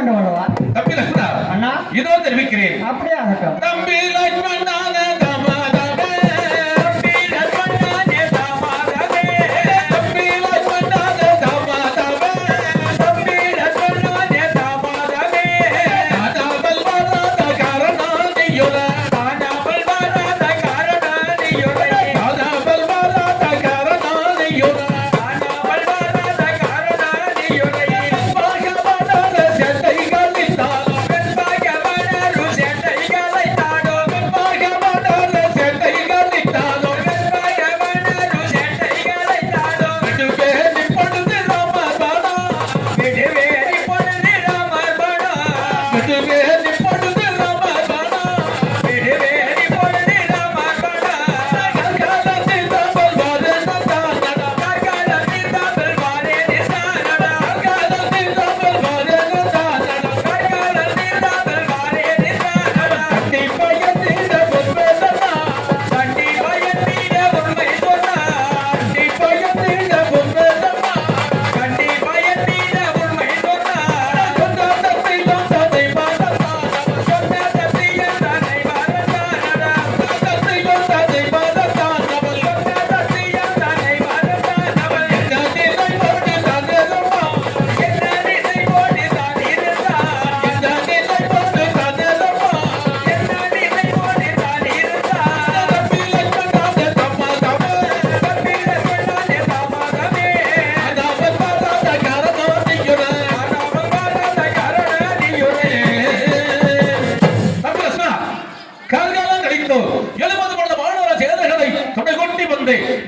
வேண்டும் அல்லவா? தம்பி லட்சுமணா அண்ணா இதோ தெரிவிக்கிறேன். அப்படியே ஆகட்டும். தம்பி லட்சுமணா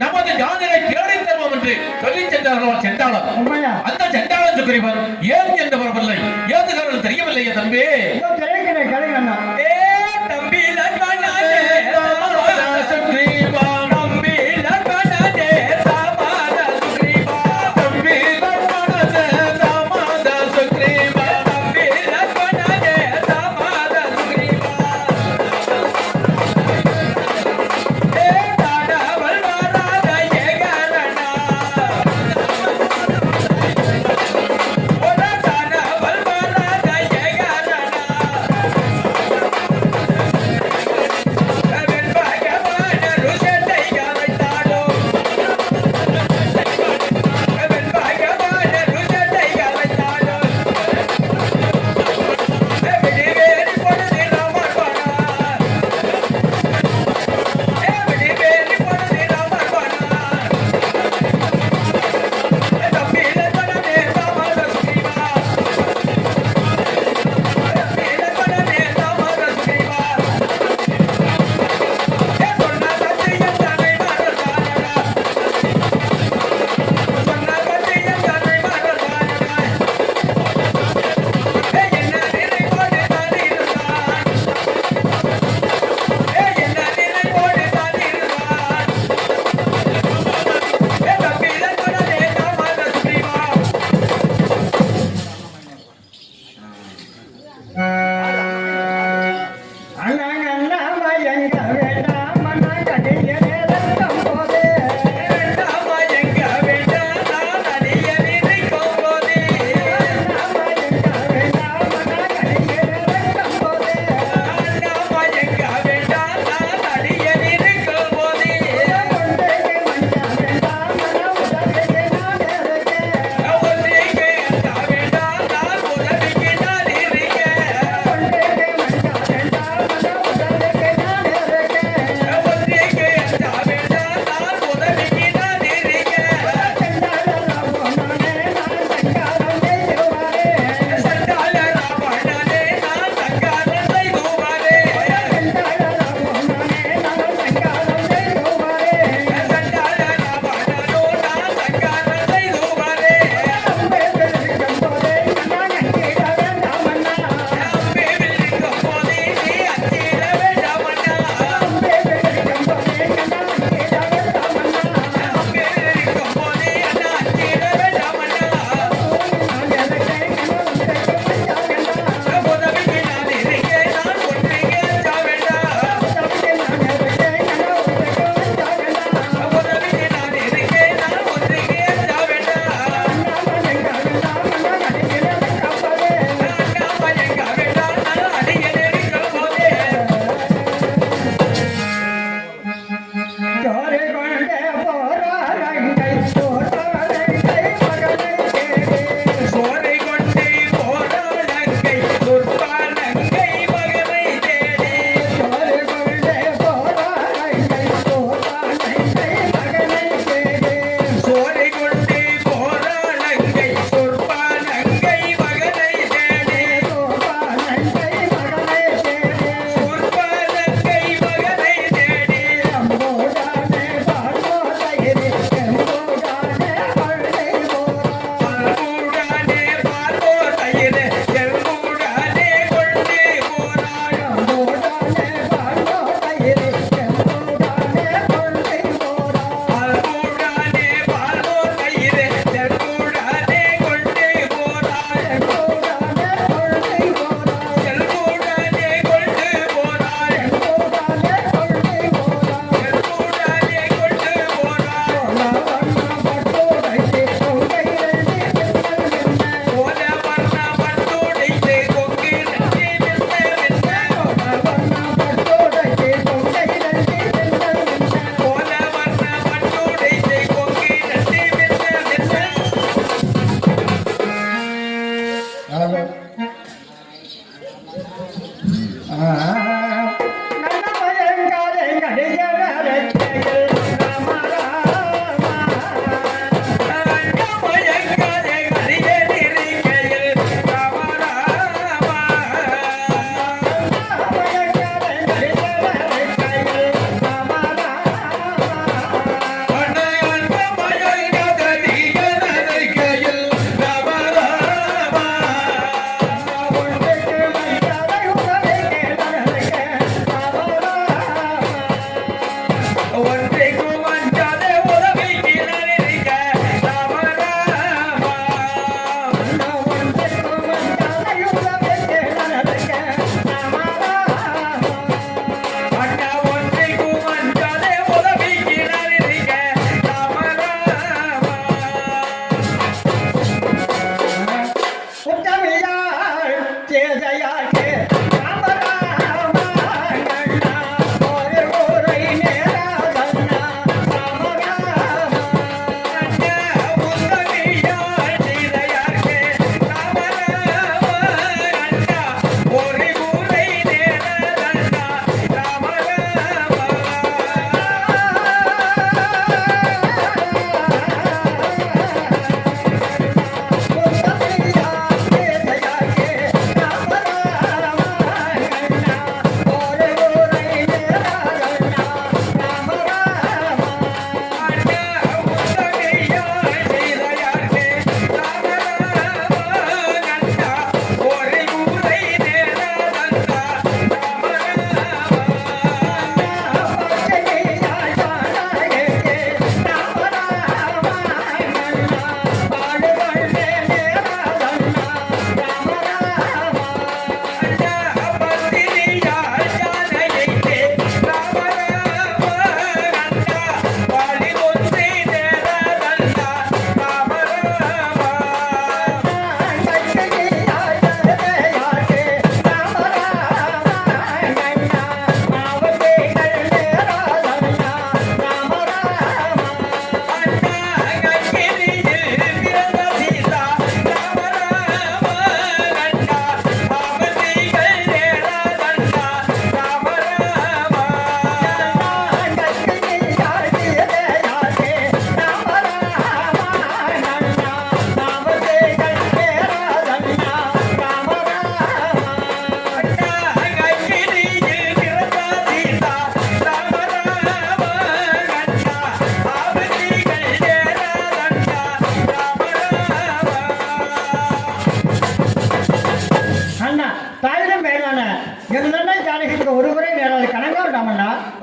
நமது ஜாதியை தேடி தருவோம் என்று சொல்லி சென்றார்கள் சென்றாளர். அந்த சென்றாளன் சுக்ரீவன் ஏன் என்று வரவில்லை, ஏதுகாரன் தெரியவில்லையே தம்பி. தம்பி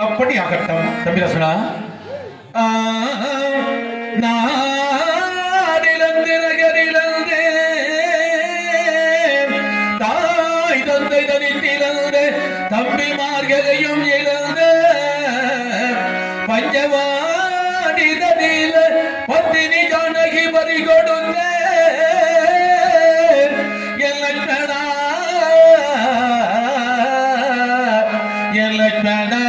அப்படி ஆகட்டும் தம்பிரசனா. நாடிலந்து நகரிலந்து தாய் தந்தை தனித்திலந்து தம்பிமார்களையும் இழந்து பஞ்சவாடிதனில பத்தினி ஜானகி பறி கொடுத்த எல்லடா எல்லடா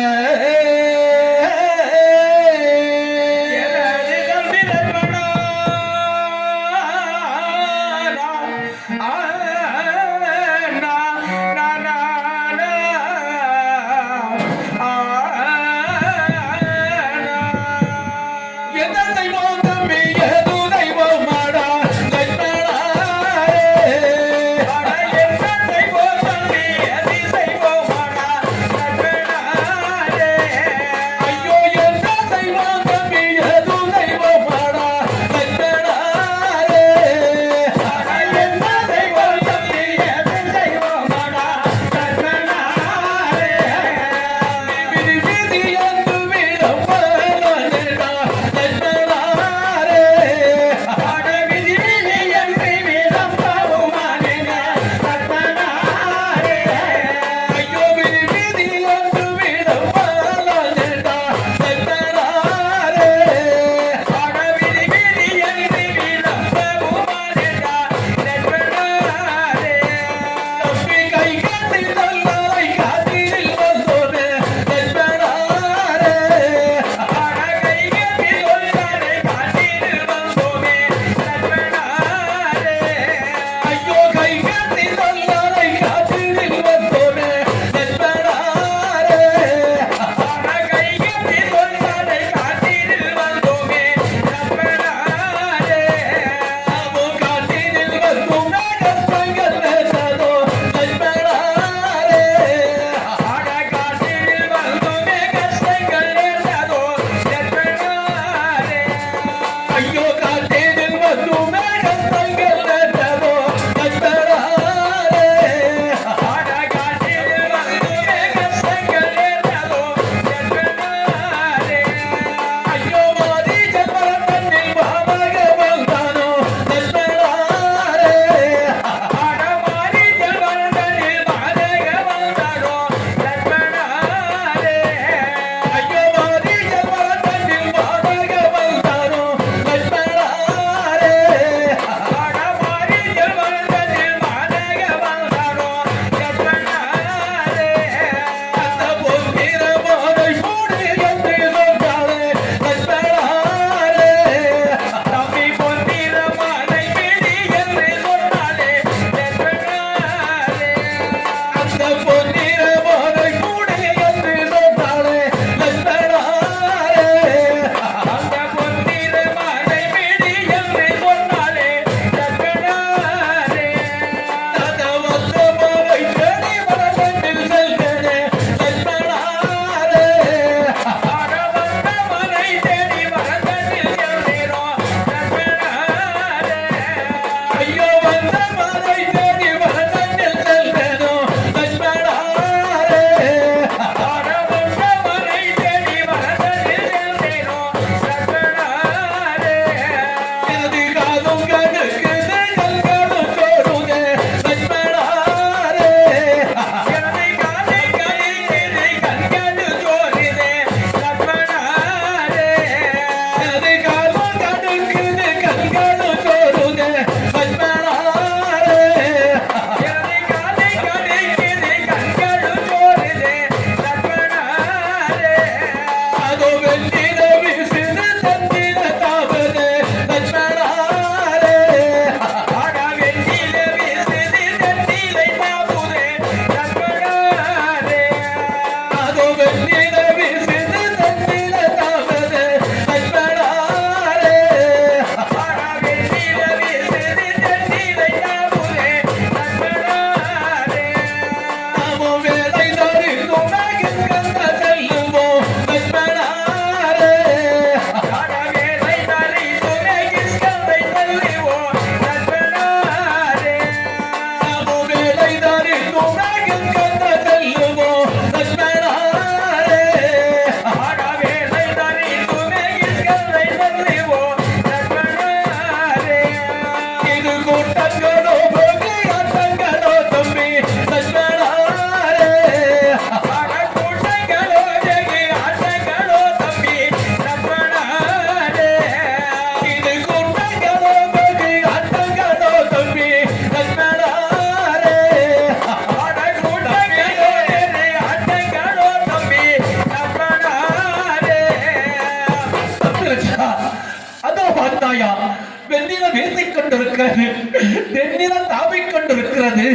மேலெல்லாம் தாவிக் கொண்டிருக்கிறது.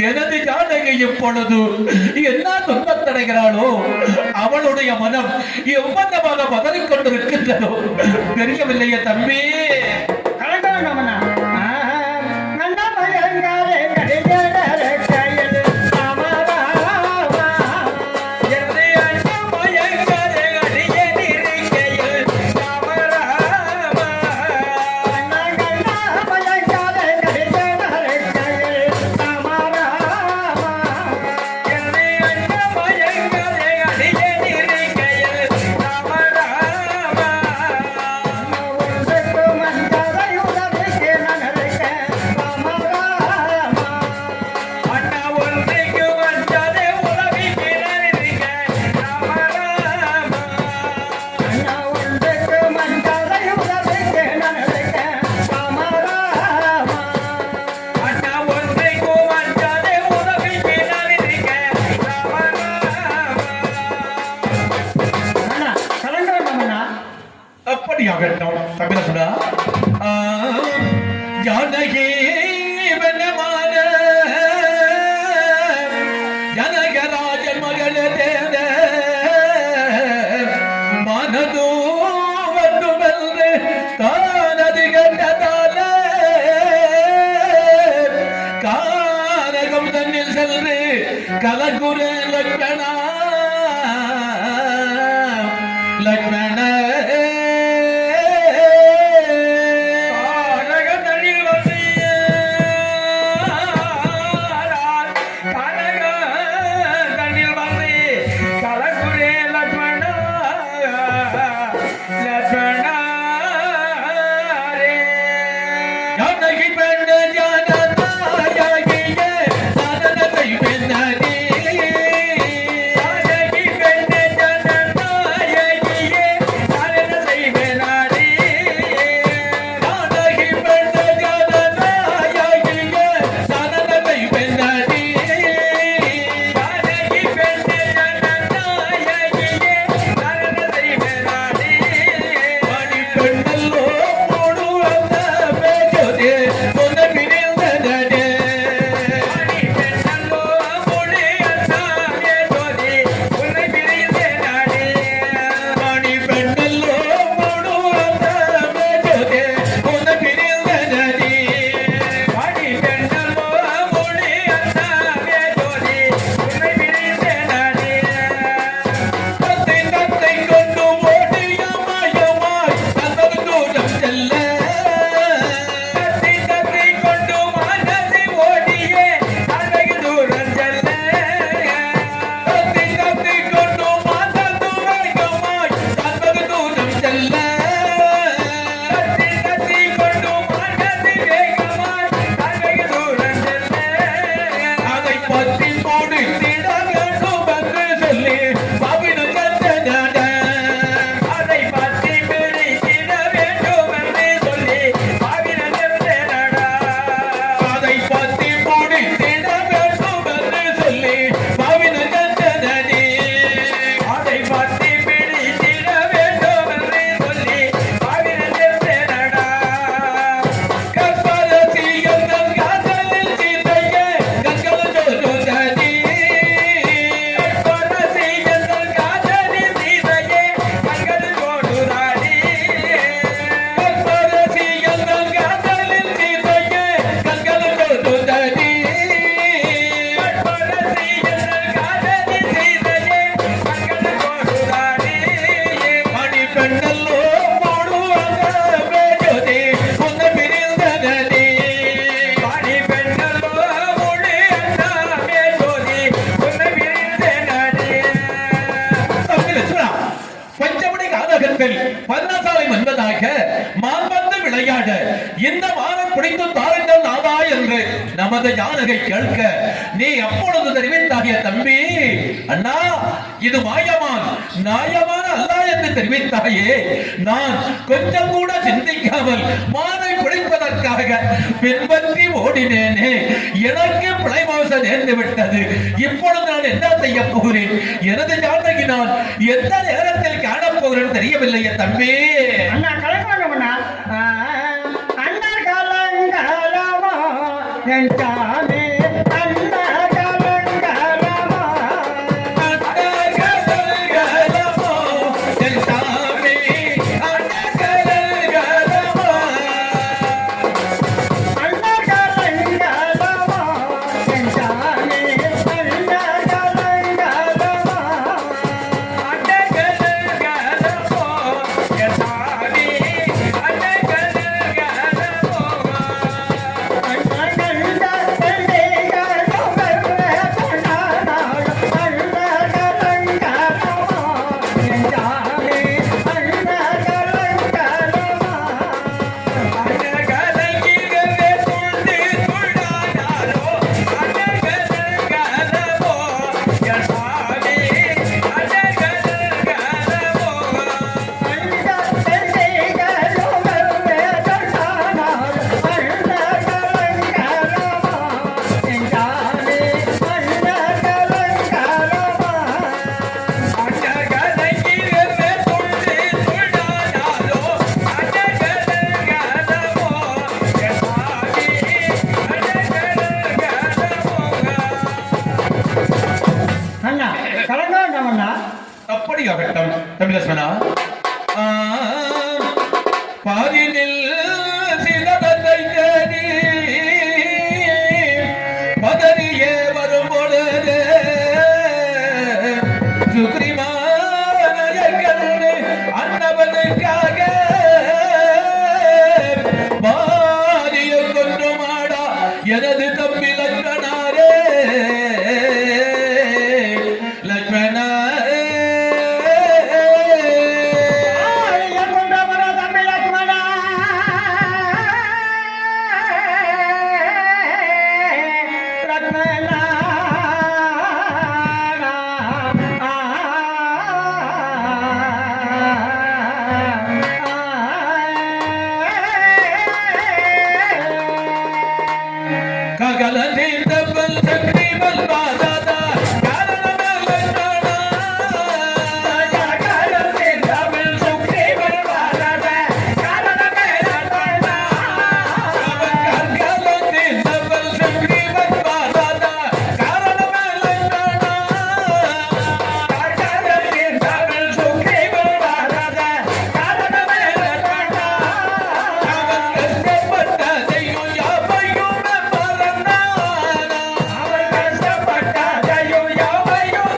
எனது ஜானகி இப்பொழுது என்ன துன்பத்தடைகிறாளோ அவளுடைய மனம் எவ்வளவாக பதறிக் கொண்டிருக்கின்றதோ தெரியவில்லையே தம்பி. ஜானகி வனமான ஜனகராஜன் மகள தேத மனதோ வந்து வெல்று தானது கண்டதால காரகம் தன்னில் செல்று கலகுரு லக்ஷ்மணா லக்ஷ்மண பர்ணசாலை என்பதாக மான்பந்து விளையாட இந்த மானம் பிடித்து தாருங்கள் நாதா என்று நமது ஜானகை கேட்க நீ அப்பொழுது தெரிவித்தாகிய தம்பி, அண்ணா இது மாயமான் நியாயமான அல்ல என்று தெரிவித்தாயே. நான் கொஞ்சம் கூட சிந்திக்காமல் மானை பிடிப்பதற்காக பின்பற்றி ஓடினேனே, எனக்கு பிழைமாச நேர்ந்து விட்டது. இப்பொழுது நான் என்ன செய்ய போகிறேன்? எனது ஜானகி நான் எந்த நேரத்தில் காணப் போகிறேன் தெரியவில்லையே தம்பி. அண்ணா கலக்காங்கண்ணா அண்ணா காலங்காலமா நெஞ்சாமே அந்த கலங்கலமா அண்டகலகலமோ என் சாமி அண்டகலகலமோ அந்த கலங்கலமா நெஞ்சாமே அந்த கலங்கலமா அண்டகலகலமோ என் சாமி அண்டகலகலமோ அண்டகலங்கிலே துள்ளி துள்ளாடாரோ அண்டகலகலமோ என் சாமி அண்டகலகலமோ அண்டகலங்கிலே துள்ளி துள்ளாடாரோ அண்டகலகலமோ என் சாமி அண்டகலகலமோ அப்படியாகட்டும் தமிழஸ்வனா பாதினில் சிலதத்தை தேடி பதறியே வரும் பொழுது சுக்ரிமானயர்கள் அன்னவனுக்காக பாதிய கொன்று மாடா எனது தம்பி லக்ஷ்மணாரே லக்ஷ்மணாரே ககலதீந்தபல் சக்ரிமல் பாதாதா காரணமல் லக்ஷ்மணா ககலதீந்தபல் சக்ரிமல் பாதாதா காரணமல் லக்ஷ்மணா ககலதீந்தபல் சக்ரிமல் பாதாதா காரணமல் லக்ஷ்மணா ககலதீந்தபல் சக்ரிமல் பாதாதா காரணமல் லக்ஷ்மணா அவன் கஷ்டப்பட்டதையும் யாவையும்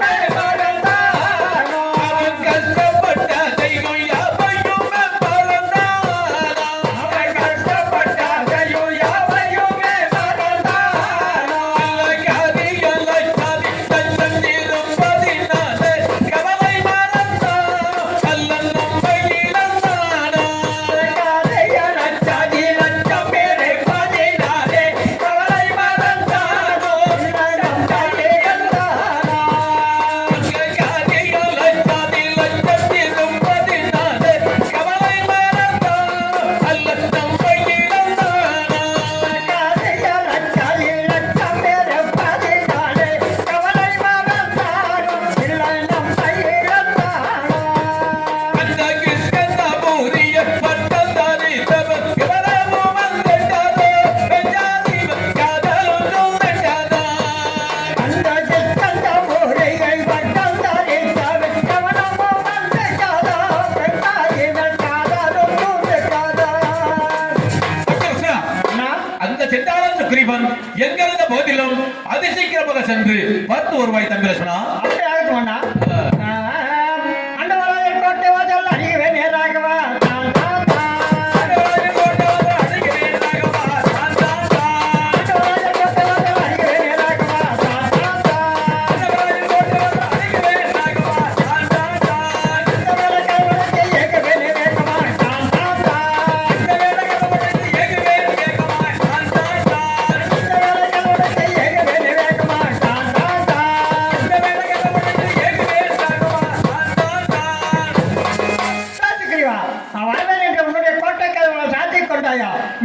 சுக்ரீவன் எங்கிருந்த போதிலும் அதிசீக்கிரமாக சென்று பார்த்து வருவாய் தம்பிரசனா.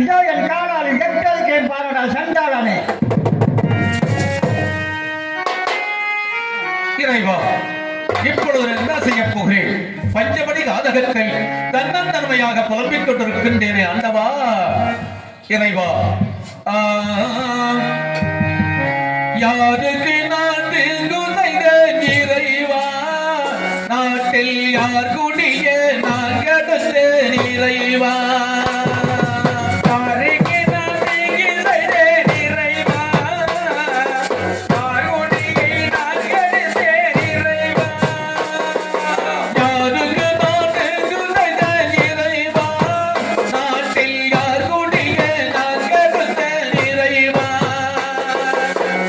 இதோ என் காலால் எட்டதுக்கேன் பாரடா சண்டாளனே. இறைவா, இப்பொழுது என்ன செய்ய போகிறேன்? பஞ்சபடி காதகத்தை தன்னந்தன்மையாக புலம்பிக் கொண்டிருக்கின்றேனே ஆண்டவா. இறைவா, ஆ, யாருக்கு நான் தீங்கு செய்த இறைவா, நாட்டில் யார் குடிய நான் கெடுத்த இறைவா, யாருக்கு நான் தீங்கு செய்தேன் இறைவா, யார் குடியை நான் கெடுத்தேன் இறைவா. யாருக்கு நான் தீங்கு செய்த இறைவா, நாட்டில் யார் குடிய நான் கெடுத்த இறைவா,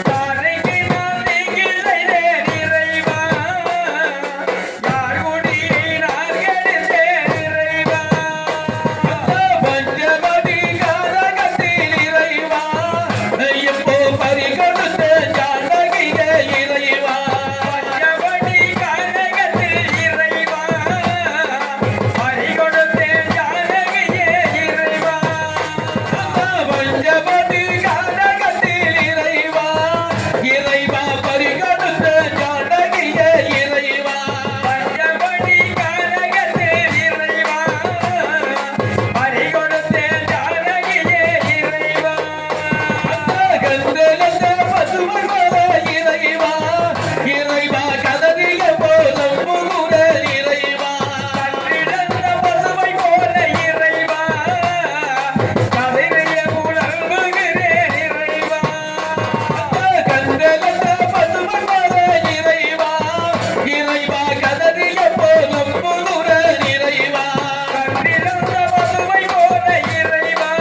யாருக்கு நான் தீங்கு செய்தேன் இறைவா, யார் குடியை நான் கெடுத்தேன் இறைவா. பஞ்சவடி காரகத்தில் இறைவா, எப்போ பறிகொடுத்த ஜானகிய இறைவா, பஞ்சவடி கானகத்தில் இறைவா, பறிகொடுத்தேன் ஜானகியே இறைவா. பஞ்சவடி காரகத்தில் இறைவா, இறைவா பறிகொடுத்த ஜானகிய இறைவா, பஞ்சவடி கானகத்தில் இறைவா, பறிகொடுத்தேன் ஜானகியே இறைவா. கந்தலந்த பசுமன் போல இறைவா, இறைவா கதறிய போதும் புகுற இறைவா, கற்றிடந்த பசுமை போல இறைவா, கதிரைய புலம்புகிறேன் இறைவா. கந்தலந்த பசுமன் போல இறைவா, இறைவா கதறிய போதும் புகுற இறைவா, கற்றிடந்த பசுமை போல இறைவா,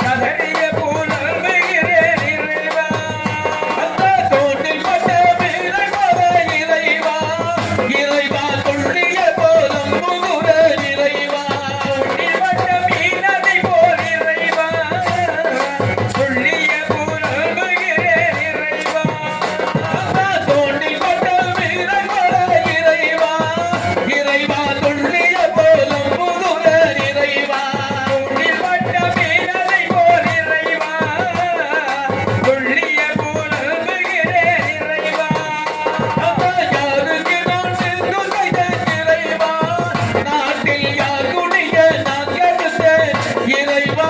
கதிரைய புலம்புகிறேன் இறைவா. தோட்டில் பட்ட மீனை போல இறைவா, இறைவா துள்ளிய போதும் புகுற இறைவா, நீவட்ட மீனதை போல் இறைவா, சொல்லிய புலம்புகிறேன் இறைவா. தோண்டில் பட்ட மீனை போல இறைவா, இறைவா துள்ளிய போதும் புகுற இறைவா, நீவட்ட மீனதை போல் இறைவா, சொல்லிய புலம்புகிறேன் இறைவா. யாருக்கு நான் தீங்கு செய்தேன் இறைவா, நாட்டில் யார் குடிய நான் கெடுத்தேன் இறைவா.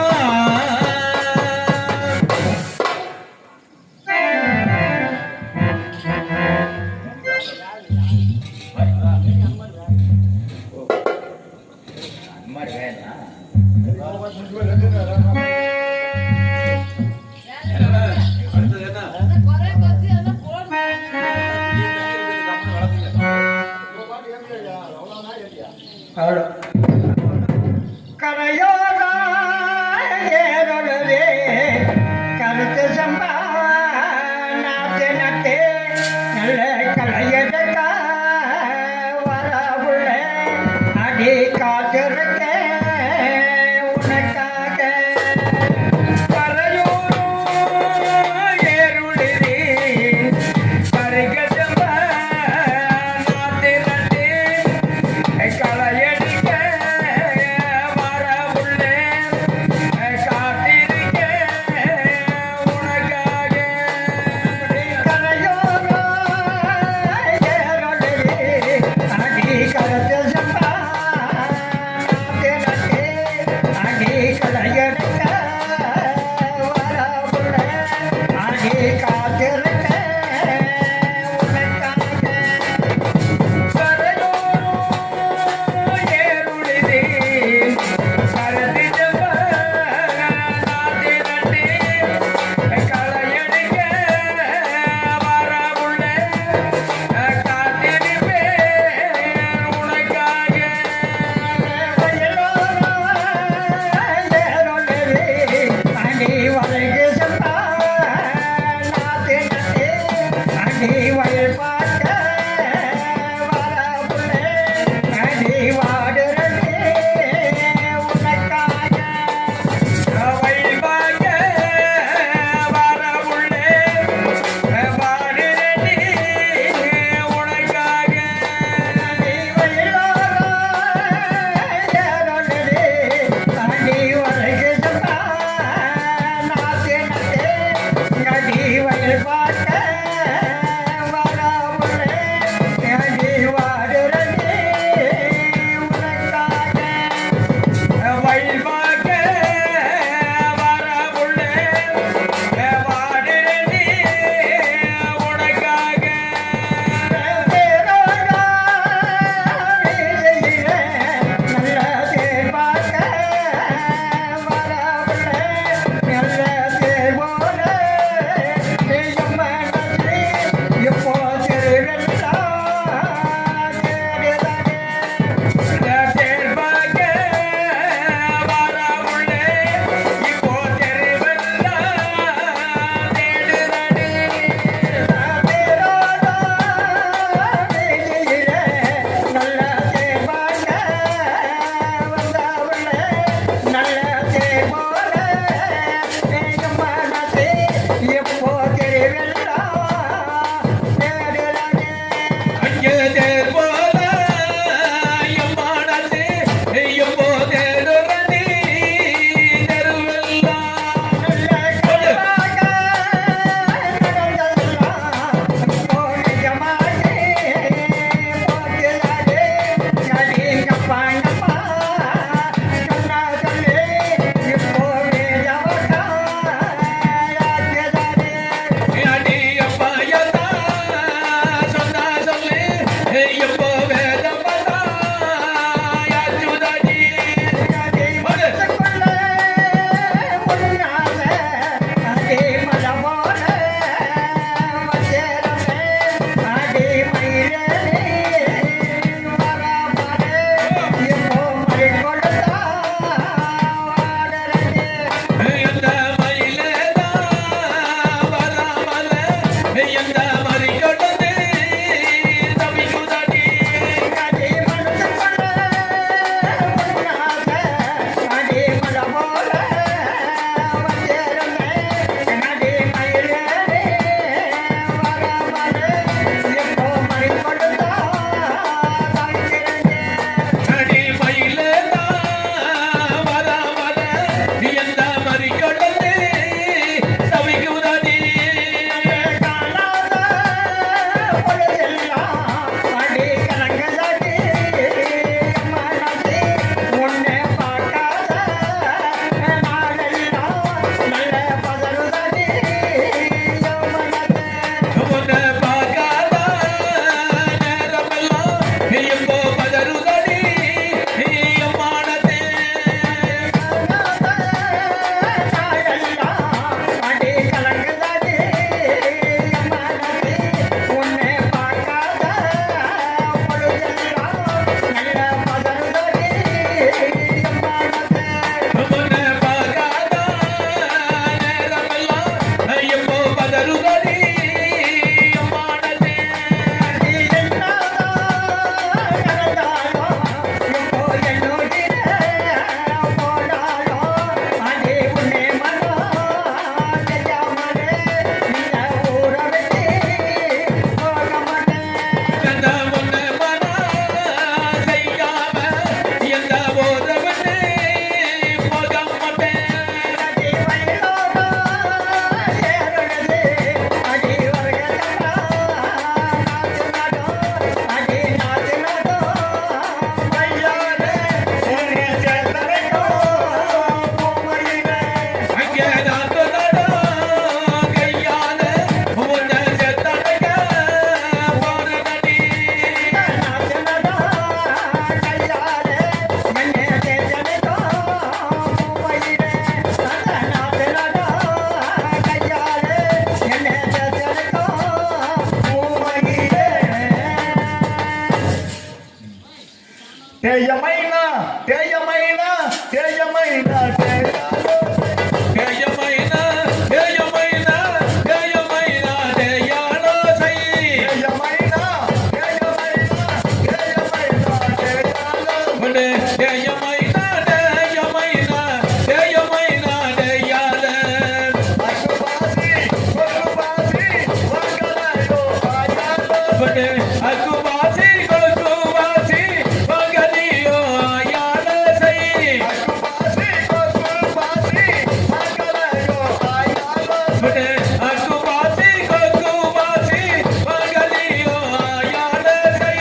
கரையோர ஏறொழுவே கருத்து சம்பா நாட்டு நட்டே நல்ல கலையதற்கா வரவுள்ள அடி காத்திருக்க உனக்காக. கரையோரம் ஏறுழுவே கருத்து சம்பா நாட்டு நட்டே களையடிக்க வரவுள்ளே காத்திருக்க உனக்காக. கரையோர ஏறொழுவே அடி கருத்து சம்பா நாட்டு நட்டே அடி களையடிக்க வரவுள்ளே அடி காத்திருக்க உனக்காக. வயல் பார்க்க வரவுள்ளே அடி வாடுறதே உனக்காக. வயல் பார்க்க வரவுள்ளே வாடுறதே உனக்காக. வயலோர ஏறொழுவே அடி வரைக்கு சம்பா நாத்து நட்டே அடி வயல் பார்க்க வரவுள்ளே அடி வாடுறதே உனக்காக. வயல் பார்க்க வரவுள்ளே பெருதடி அம்மானதே நீ என்னதான் நடந்தாலும் இப்போ என்னோடிலே போனாலும் அடி உன்னை மனம் செய்யாமலே இந்த ஊரை விட்டு போக மாட்டேன். எந்த ஒண்ணு மனம் செய்யாம எந்த போத விட்டு போக மாட்டேன் அடி வயலோடு ஏறுனது அடி வருகிறதா நாத்து நடும் அடி நாத்து நடும் வயலோடு உன்னை சேர்த்தரைக்கும் பூமொழிவே. அங்கே நாத்து நடும் கையால உன்னை செத்தடைக்க போனடி நாத்து நடும் கையாலே என்னை சேர்த்தரைக்கும் பூமொழிவே. அந்த நாத்து நடும் கையாலே என்னை சேர்த்தரைக்கும் பூமொழிவே. தேயமைனா தேயமைனா தேயமைனா தேயாலோ கேயமைனா கேயமைனா கேயமைனா தேயாலோசை தேயமைனா தேயமைனா தேயமைனா தேயாலோ ஒன்று தேயமைனா தேயமைனா தேயமைனா தேயால அக்குபாசி வங்கலாயோ ஆயாலோ ஒன்று அக்குவாசி கொக்குவாசி மகனியோ ஆயாலசை அக்குபாசி வங்கலாயோ ஆயாலோ ஒன்று அக்குவாசி கொக்குவாசி மகனியோ ஆயாலசை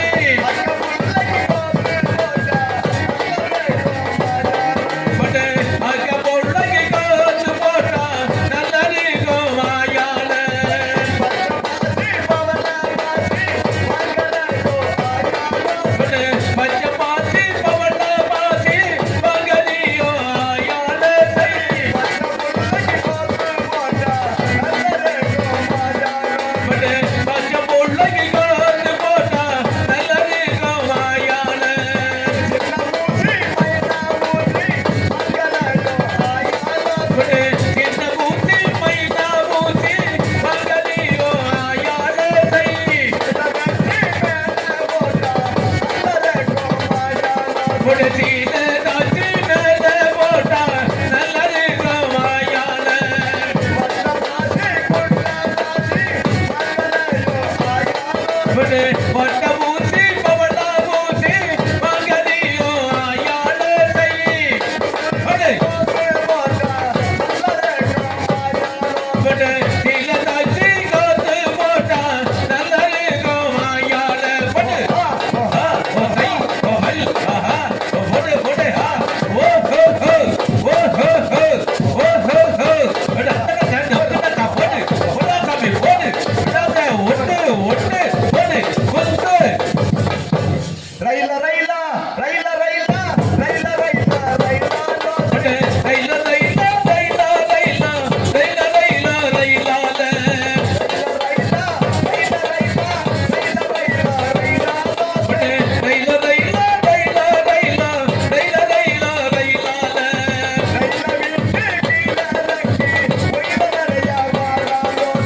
ஒன்று அக்க பொருளை காத்து போட்டா நல்லறிக்கும் ஆயால ஒன்று பச்சை பாசி பவள பாசி மகனியோ ஆயாலசை ஒன்று பச்சை பொருளை காத்து போட்டா நல்லறிக்கும் ஆயால ஒன்று சின்ன பூசி மைனா பூசி மகனியோ ஆயாலசை ஒன்று சீன தாச்சி மேல போட்டா நல்லறிக்கும் ஆயால ஒன்று வட்ட பூசி பவள பூசி மகனியோ ஆயாலசை ஒன்று ஒன்று சீன தாச்சி காத்து போட்டா நல்லறிக்கும் ஆயால ஒன்று ஓ ஹை ஓ ஹல் ஆஹா ஓ போடு போடு ஹா ஓ ஹோ ஹோ ஓ ஹோ ஹோ ஓ ஹோ ஹோ அட தண்ணி ஒண்ணா போடு ஒண்ணா சாமி போடு ஒண்ணா ஒண்ணு ஒண்ணு போடு கொத்து ரயில ரயில ரயில ரயில ரயில ரயில ரயிலாலோ ஒண்ணு லைலா லைலா லைலா லைலா லைலா லைலா லைலால ஒண்ணு லைலா லைலா லைலா லைலா லைலா லைலா லைலால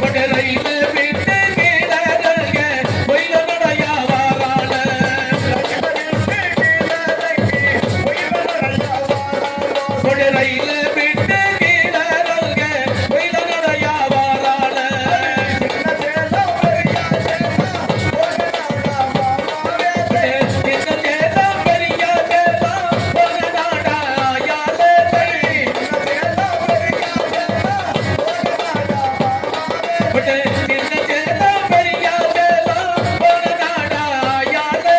ஒண்ணு ரயிலு விட்டு கீழறங்க பொய்ல நடையா வாராள ஒண்ணு ரயிலு விட்டு கீழறங்க பொய்ல நடையா வாராள இந்த தேசம் பெரிய தேசம் ஒரு நாடா யாழை ஒண்ணு இந்த தேசம் பெரிய தேசம் ஒரு நாடா யாழை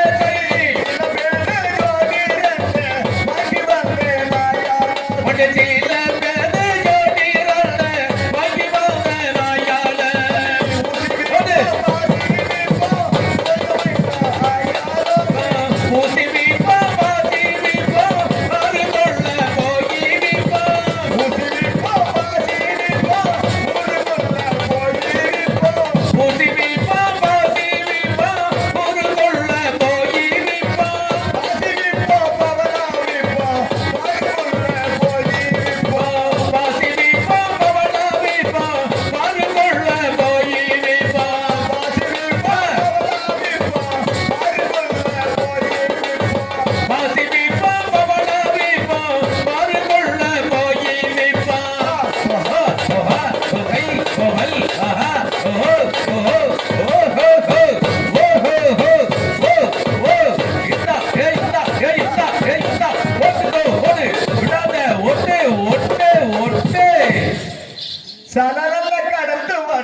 ஒண்ணு சீல பேரு யோடிரல்ல வாங்கி வாங்க நாயால ஒண்ணு பூசி வீப்பா பாசி வீப்பா ஆறு கொள்ள போய் வீப்பா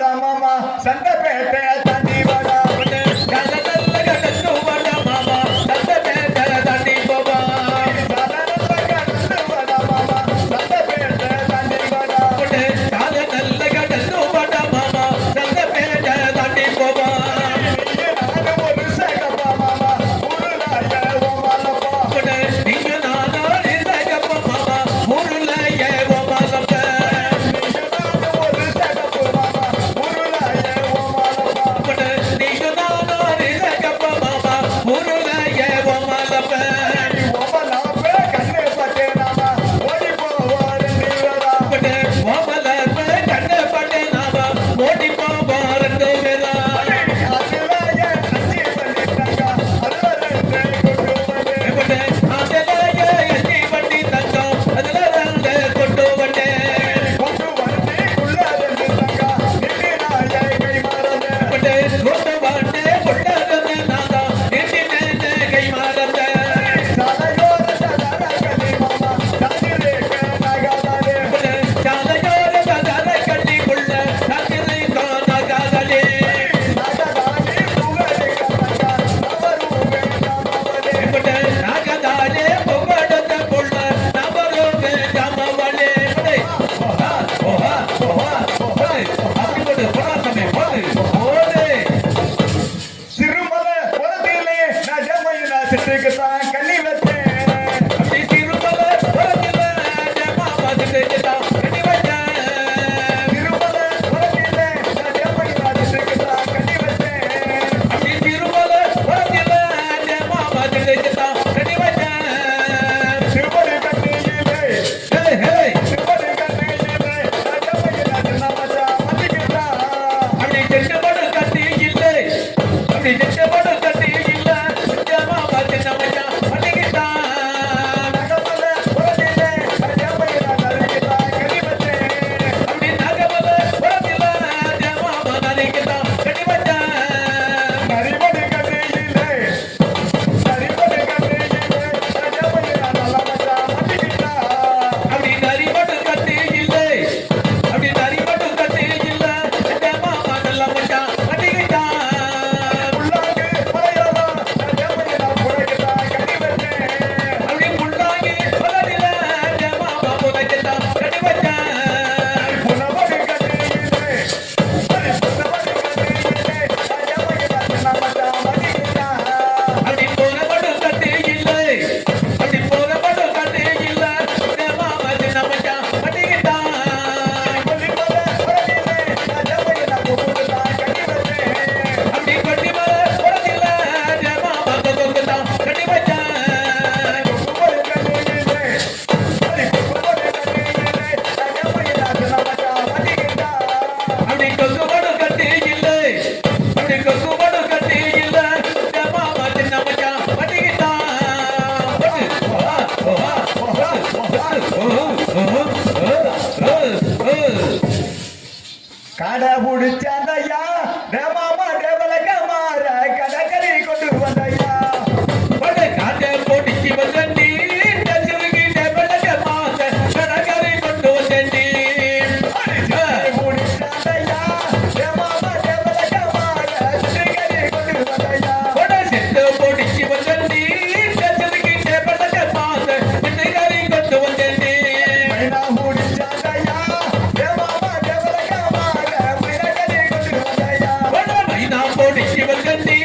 வாடா மாமா சந்தப்பேட்டை தாண்டி வாடா நல்ல கடந்து வாடா மாமா சந்தப்பேட்டை தாண்டி போவா வாடா மாமா சந்தப்பேட்டை தாண்டி வாடா நல்ல கடந்து வாடா மாமா சந்தப்பேட்டை தாண்டி போவா நானும் ஒரு சேகப்பா மாமா ஊருலாய ஓமாலப்பா நீங்க நானோ நிசகப்ப மாமா ஊருல ஏவமாலப்ப நானும் ஒரு சேகப்பு மாமா ஊருலாய ஓமாலப்பா நீங்க நானோ நிசகப்ப மாமா ஊருல ஏவமாலப்ப ஓமலாப்பே கண்ணு பட்டே நாமா ஓடி போவாரு நீரடா ஓமலப்ப கண்ண பட்டே நாம ஓடி போவாரண்டு வேறா அதுலாய அஞ்சி பண்ணிட்டாங்க அதுவரை கொண்டு வந்து அதனால எண்ணி வண்டி தங்கம் அதுல ரெண்டு கொண்டு வந்தேன் கொண்டு வந்து உள்ளாதங்க நின்றாய கை மாறதே கொண்டு வந்தே கொண்டாடுங்க நாதா நின்று கை மாறந்த சாலையோர சதாரகதி மாமா தாதிரே கனகாதாரே சாலையோர சதார கட்டிக்குள்ள சத்திரை காணாகாதே நாகதானே புகழே கனகா அவருவே நாமவலே நாகதானே பொங்கடத்த புள்ள நபரு வேண்டாமவளே ஓஹா ஓஹா ஓஹா ஓஹா அப்படி போடு போடா தம்பி போடு போடு சிறுமலை புறத்திலே நஜமையில சிட்டுக்கு தான் கண்ணி வச்சேன் அப்படி திருமல புறத்தில மாமா திட்டா கட்டி வச்சேன் சிறுமலை புறத்திலே நஜமையில சிட்டுக்கு தான் கண்ணி வச்சேன் அப்படி திருமல புறத்தில மாமா திட்டா கட்டி வச்சேன் சிறுமலை கண்ணியிலே ஹே ஹே சிறுமலை கண்ணியிலே நஜமையில சின்னமச்சா மதிக்கிட்டா அப்படி செட்டபடு கட்டி இல்லை அப்படி செட்டபடு கட்டி இல்ல மாமா திட்ட மச்சான் பண்ணிக்கிட்டான் நகமலை புறத்திலே நஜமையில நறுக்கிட்டா கண்ணி வச்சேன் அப்படி நகமல புறத்தில மாமா நரிக்கிட்டான் கட்டி வச்சான் நரிமணி கண்ணியிலே நரிமணி கண்ணியிலே நஜமையில நல்லமச்சா மதிக்கிட்டா அப்படி நரிமடு கட்டி இல்லை அப்படி நரிமடு கட்டி இல்ல மாமா நல்ல மச்சான் பண்ணிக்கிட்டான் உள்ளாங்கு மலையாளா நஜமையில புறக்கிட்டா கண்ணி வச்சேன் அப்படி முள்ளாங்கி பலனில மாமா புதைக்கிட்டான் கட்டி வச்சான் புனவடி கண்ணியிலே புனவடி கண்ணியிலே நஜமையில சின்னமச்சா மதிக்கிட்டா அப்படி போனபடு கட்டி இல்லை அப்படி போனபடு கட்டி இல்ல மாமா சின்ன மச்சான் பண்ணிக்கிட்டான் கொல்லிமலை புறத்திலே நஜமையில புகுந்துட்டா கண்ணி வச்சேன் அப்படி கொட்டி மர புறத்தில மாமா கொக்குத்தான் கட்டி வச்சான் புனவடி கண்ணியிலே புனவடி கண்ணியிலே நஜமையில சின்னமச்சா மதிக்கிட்டா அப்படி கொக்குபடு கட்டி இல்லை அப்படி கொக்குபடு கட்டி இல்ல மாமா சின்ன மச்சான் பண்ணிக்கிட்டான் ஓஹா ஓஹா ஓஹா கடை புடிச்சாந்தையா மாமா டேவலக்க மாற கடற்கரை கொண்டு வந்தையா பட காட்ட போட்டிக்கு வந்தண்டி தசுருகி டெபலக மாத்த கடற்கரை கொண்டு வந்தண்டி புடிச்சாந்தையா மாமா டேவலக்க மாற கடற்கரை கொண்டு வந்தையா பட செத்து போட்டிக்கு வந்தண்டி தசுருகி டெபலக மாத்த கடற்கரை கொண்டு வந்தண்டி மைனா புடிச்சாந்தையா மாமா டேவலக்க மாற கடற்கரை கொண்டு வந்தையா பட மைனா போட்டிக்கு வந்தண்டி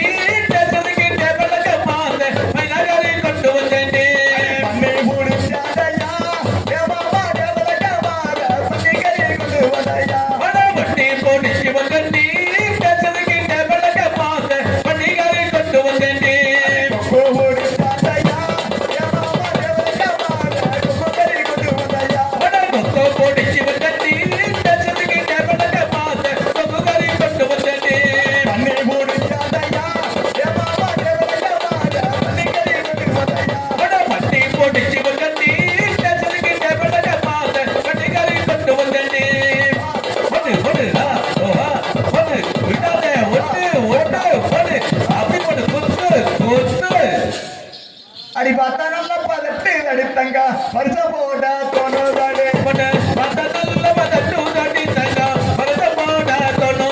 தசுருகி டெபலக மாத்த கடற்கரை கொண்டு வந்தண்டி பண்ணை புடிச்சாந்தையா மாமா டேவலக்க மாற கடற்கரை கொண்டு வந்தையா பட வண்டி போட்டிக்கு வந்தண்டி தசுருகி டெபலக மாத்த கடற்கரை கொண்டு வந்தண்டி புடிச்சாந்தையா மாமா டேவலக்க மாற கடற்கரை கொண்டு வந்தையா வட கொக்கோ போடிச்சி வந்தண்டி தசுருகி டெபலக மாத்த கடற்கரை கொண்டு வந்தண்டி பண்ணை புடிச்சாந்தையா மாமா டேவலக்க மாற கடற்கரை கொண்டு வந்தையா வட வண்டி போடிச்சி வந்தண்டி தசுருகி டெபலக மாத்த கடற்கரை கொண்டு வந்தண்டி ஒன்னு ஒன்னு ஓஹா ஒன்னு விடாதே ஒன்னு ஒன்னு ஒன்னு அப்படி போடு குத்து குத்து அடி பார்த்தா நல்ல பதட்டு அடித்தங்க வருஷ போட தோணுதாடு பட பத்த நல்ல பதட்டு தடி தங்க பரத போட தொண்ணு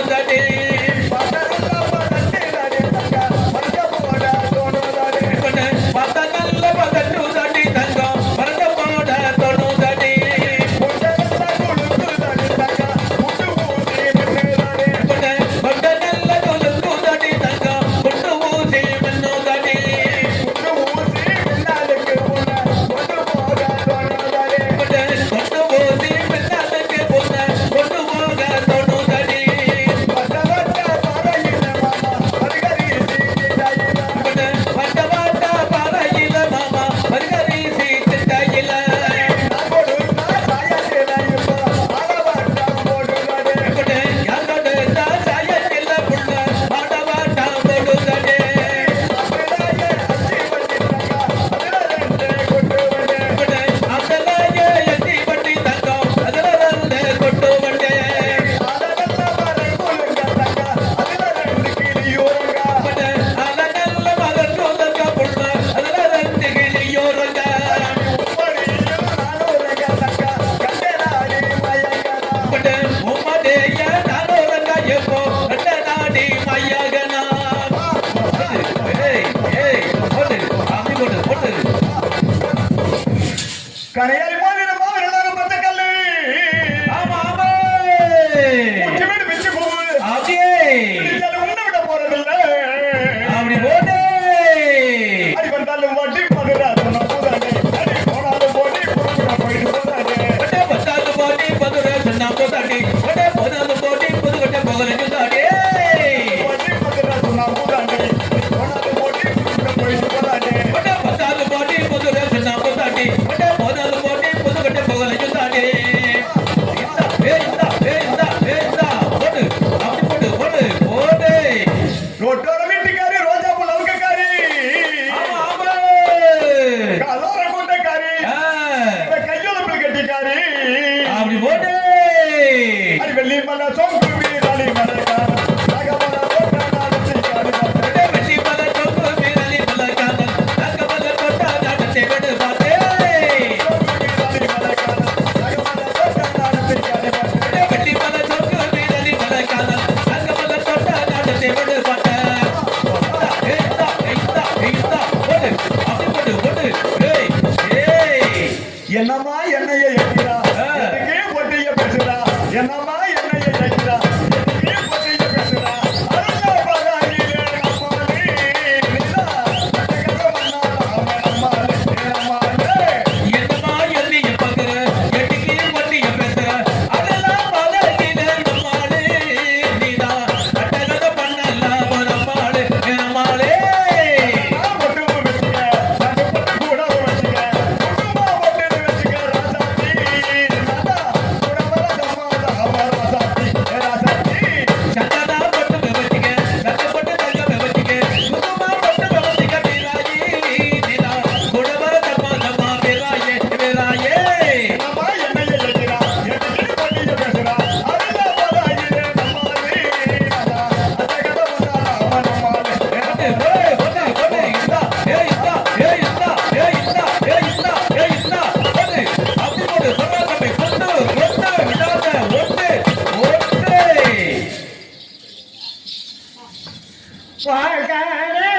வாழ்கரே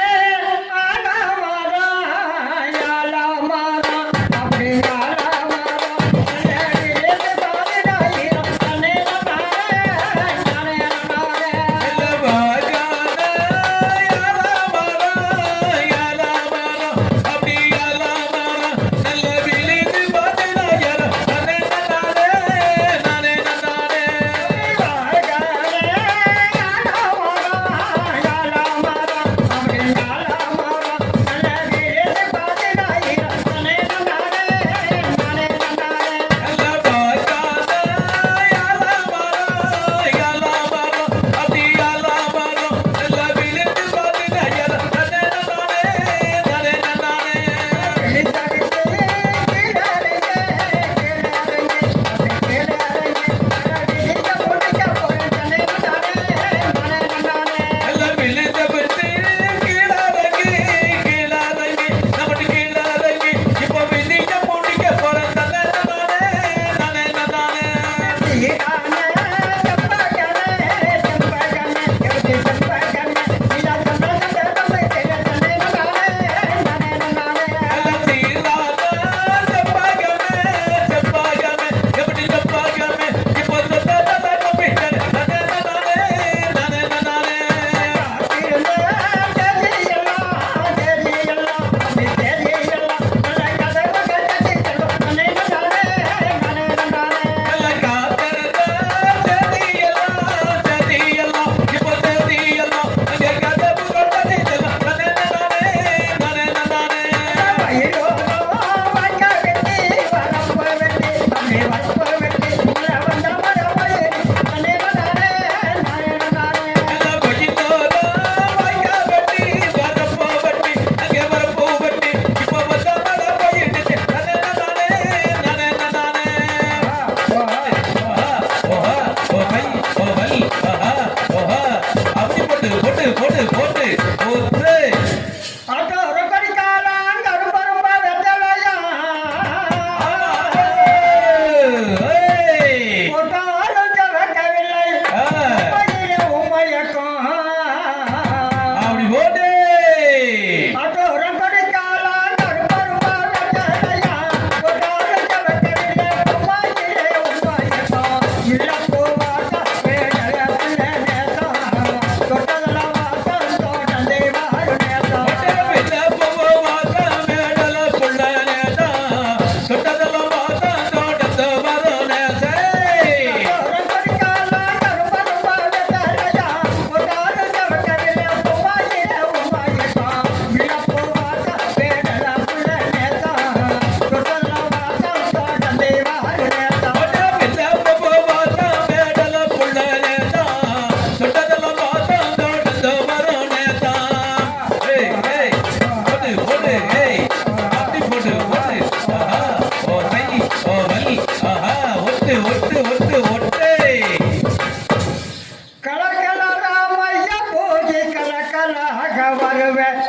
ஆலமரம் யாலமரம் அப்படி யாலமரம் நல்ல பாதிடாயிரம் தன்னே நானே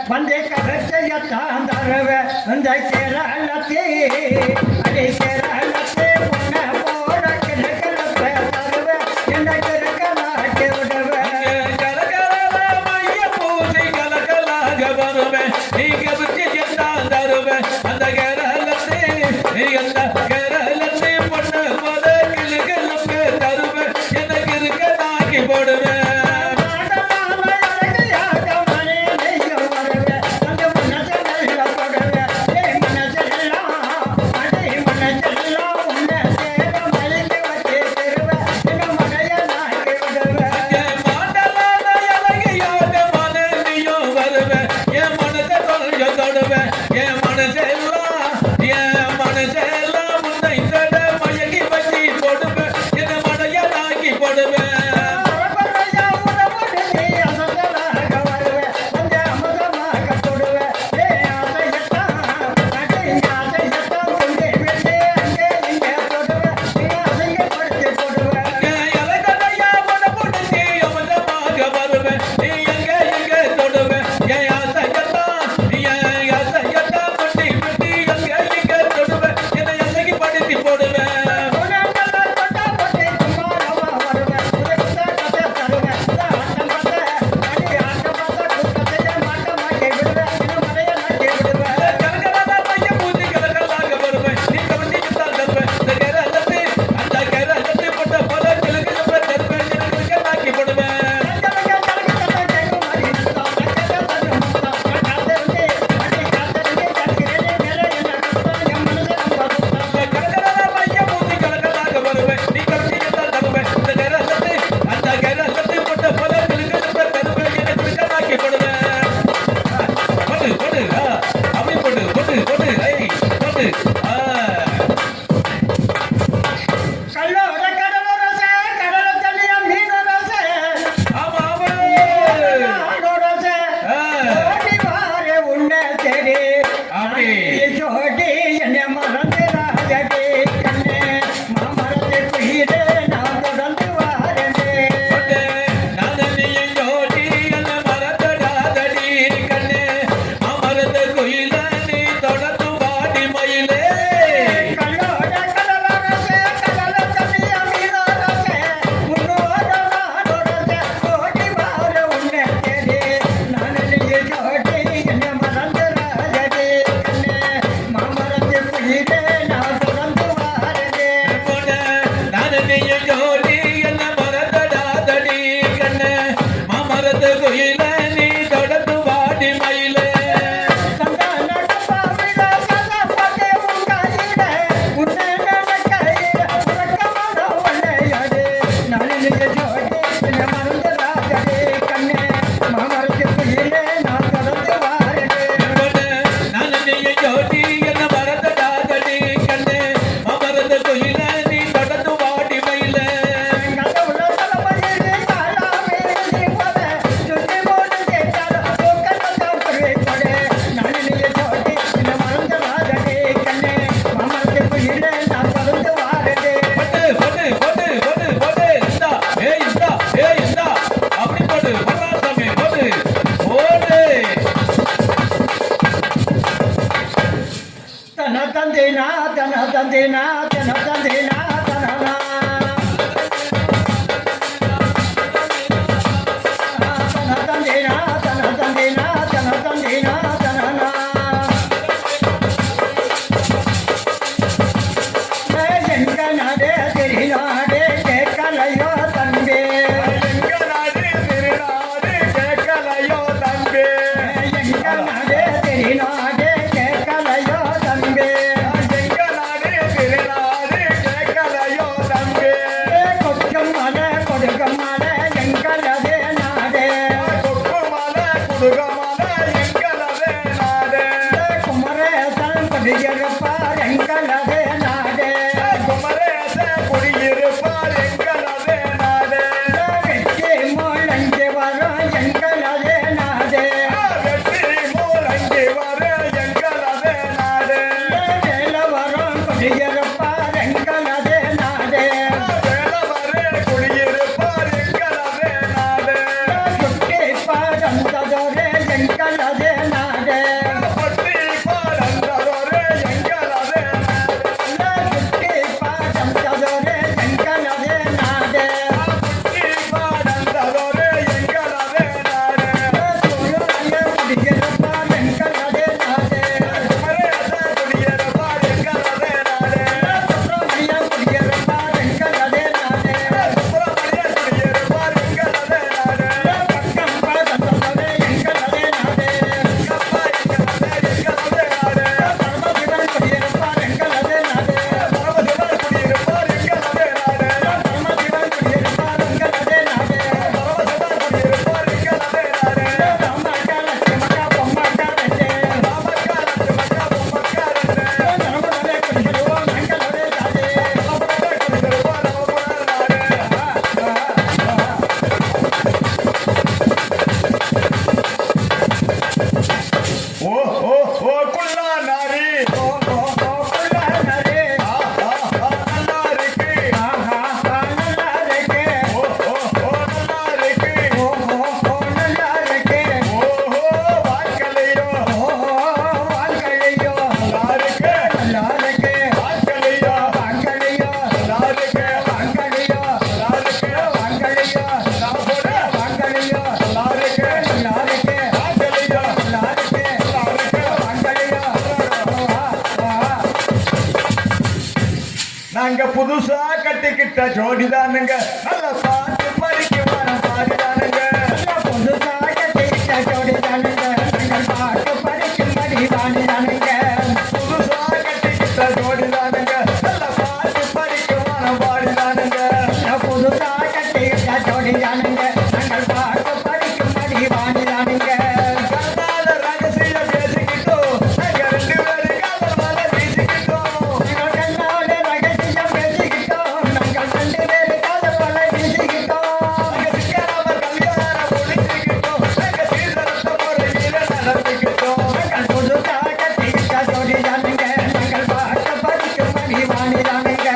வந்தே கரைச்சையத்தான் தருவே அந்த கேரளத்தே அடே கேரளத்தே பொண்ண போட கிழக்கிழப்ப தருவே என்ன கிழக்கலாக்கி விடுவே மைய பூஜை கலகலாக வருவேன் நீங்க புத்தியத்தான் தருவேன் அந்த கேரளத்தே அந்த கேரளத்தே பொண்ண போட கிழக்கிழப்ப தருவேன் என்ன கிழக்கலாக்கி போடுவேன் மனசெல்லாம் எங்களதே நாடு குமரேச குடியிருப்பார் எங்களதே நாடு வெற்றி முழங்கி வரும் எங்களதே நாடு வெற்றி மூலங்கி வர எங்களதே நாடு வேலவரம் குடியிருப்பார் எங்களதே நாடு வேலவரே குடியிருப்பார் எங்களதே நாடு சுட்டி பறந்ததொரு எங்களதே நாடு பட்டி பாடந்ததொரு எங்களதே நாடு சுட்டி பறந்ததொரு எங்களதே நாடு பட்டி பாடந்ததொரு எங்களதே நாடு சூழலே குடியிருப்பார் எங்களதே நாடு குமரேச குடியிருப்பார் எங்களதே நாடு சுப்பிரமணிய குடியிருப்பார் எங்களதே நாடு சுப்பிரமணிய குடியிருப்பார் எங்களதே நாடு பக்கம் பறந்ததொரு எங்களதே நாடு கப்பா எங்களதே நாடு பரமசிவன் குடியிருப்பார் எங்களதே நாடு பரமசிவன் குடியிருப்பார் எங்களதே நாடு பரமசிவன் குடியிருப்பார் எங்களதே நாடு பரமசிவன் குடியிருப்பார் எங்களதே நாடு ராமக்கா லட்சுமக்கா பொம்மக்கா ரெண்டு ராமக்கா லட்சுமக்கா பொம்மக்கா ரெண்டு நரமுடனே குடியிருவோம் எங்களதே நாடு ராமக்கா குடியிருப்பார் நமக்குனார் நாடு ஓ ஓ ஓ குள்ளா நாரி ஓ ஓ ஓ புள்ளனரே நல்லா இருக்கு ஆஹா நல்லா இருக்கு ஓ ஓ ஓ நல்லா இருக்கு ஓ ஓ ஓ நல்லா இருக்கு ஓஹோ வாய்க்கலையோ ஓ வாழ்க்கையோ நல்லா இருக்கு நல்லா இருக்கு வாய்க்கலையோ வாங்கலையோ நல்லா இருக்கு வாங்கலையோ நல்லா இருக்கு வாங்கலையோ நான் போட வாங்கலையோ நல்லா இருக்கு நல்லா இருக்கு வாய்க்கலையோ நல்லா இருக்கு நல்லா இருக்கு வாங்கலையோ வா வா நாங்க புதுசா கட்டிக்கிட்ட ஜோடிதானுங்க நல்ல பாட்டு படிக்க வர பாடிதானுங்க புதுசாக தீட்ட ஜோடிதானுங்க நாங்கள் பாட்டு படிக்கும்படி வாணிதானுங்க புதுசா கட்டிக்கிட்ட ஜோடிதானுங்க நல்ல பாட்டு படிக்க வர பாடிதானுங்க புதுசாக தீட்ட ஜோடிதானுங்க நாங்கள் பாட்டு படிக்கும்படி வாணிதானுங்க கண்ணால ரகசியம் பேசிக்கிட்டோம் நாங்க ரெண்டு பேரும் காதல் மலை வீசிக்கிட்டோம் நாங்கள் கண்ணாலே ரகசியம் பேசிக்கிட்டோம் நாங்கள் ரெண்டு பேரும் காதல் வலை வீசிக்கிட்டோம் நாங்க சிக்காராம கல்யாணம் முடிச்சுக்கிட்டோம் நாங்க சீர்திருத்த முறையில நடந்துக்கிட்டோம் நாங்கள் புதுசாக தீட்ட ஜோடிதானுங்க நாங்கள் பாட்டு படிக்கும்படி வாணிதானுங்க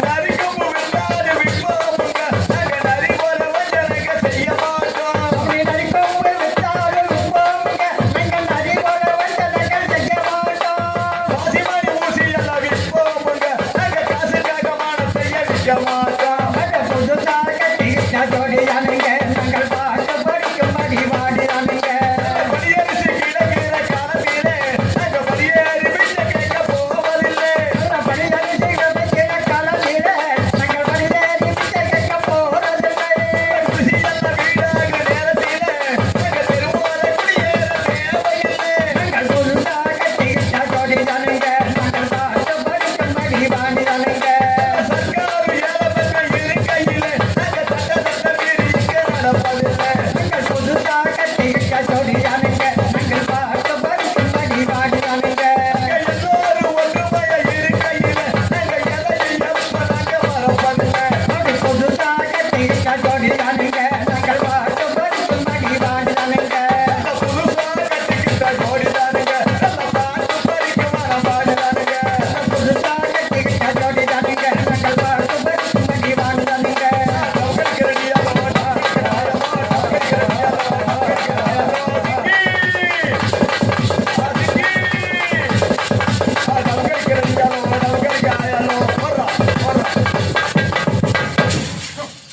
நரிக்கும் வில்லாது விற்போமுங்க நாங்க நரி போல வஞ்சனைங்க செய்ய மாட்டோம் அப்படி நடிக்கும் வித்தாடு விற்போமுங்க நாங்கள் நரி போல வஞ்சனைகள் செய்ய மாட்டோம் காசிமணி ஊசி எல்லாம் விற்போமுங்க நாங்க காசுக்காக மானத்தைய விற்க மாட்டோம் அந்த புதுசாக தீட்ட ஜோடிதானுங்க நாங்கள் பாட்டு படிக்கும்படி வாணிதானுங்க படியரிசி கிடக்கிற காலத்திலே நாங்க படியேறி விட்டு கேட்க போவதில்லை படிதரிசி வைக்கிற காலத்திலே நாங்கள் படிதேறி விட்டு கேட்க போறதில்லை குடிசி எல்லாம் வீடாக நேரத்திலே நாங்க தெருவோர குடியேற தேவையில்லை நாங்கள் புதுசாக தீட்ட ஜோடிதானுங்க நாங்கள் பாட்டு படிக்கும்படி வாணிதானுங்க சர்க்காரு ஏழப்பெண்கள் இருக்கையிலே நாங்க சட்ட மீறி இங்க நடப்பதில்லை நாங்கள் புதுசாக தீட்ட ஜோடிதானுங்க நாங்கள் பாட்டு படிக்கும்படி வாணிதானுங்க எல்லோரும் ஒற்றுமையா இருக்கையிலே நாங்க எதையும் எப்ப நாங்க மறப்பதில்லை அப்படி புதுசாக தீட்ட ஜோடிதானுங்க நாங்கள் பாட்டு படிக்கும்படி வாணிதானுங்க புதுசா கட்டிக்கிட்ட ஜோடிதானுங்க நல்ல பாட்டு படிக்க வர பாடுதானுங்க புதுசாக தீட்ட ஜோடிதானுங்க நாங்கள் பாட்டு படிக்கும்படி வாணிதானுங்க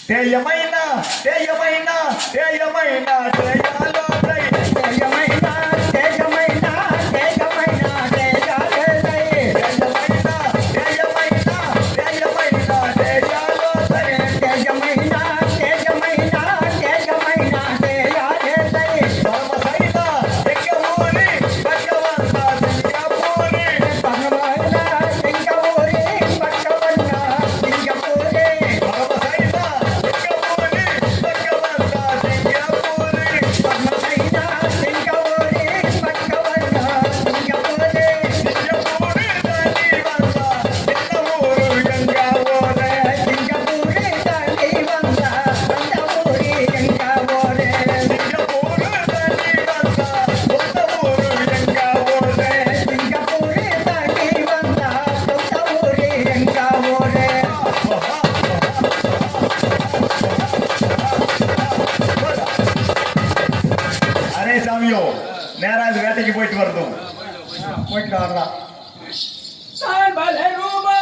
தேயமைனா தேயமைனா தேயமைனா தேயாலோ தேஜமைனா தேஜமைனா தேஜமைனா தேஜாலை தேயமைனா தேயமைனா தேயமைனா தேயாலோ தேஜமைனா தேஜமைனா தேஜமைனா தேஜாலை பரமசைனா எங்க ஊரு பகவந்தா சிங்கப்பூரு பரவாயில்ல சிங்கப்பூரே பக்கவண்ணா சிங்கப்பூரே பரமசைனா எங்க ஊரு பகவந்தா சிங்கப்பூரு நேரா இது வேட்டைக்கு போயிட்டு வருதும் போயிட்டு வரலாம் தான் பல ரூபா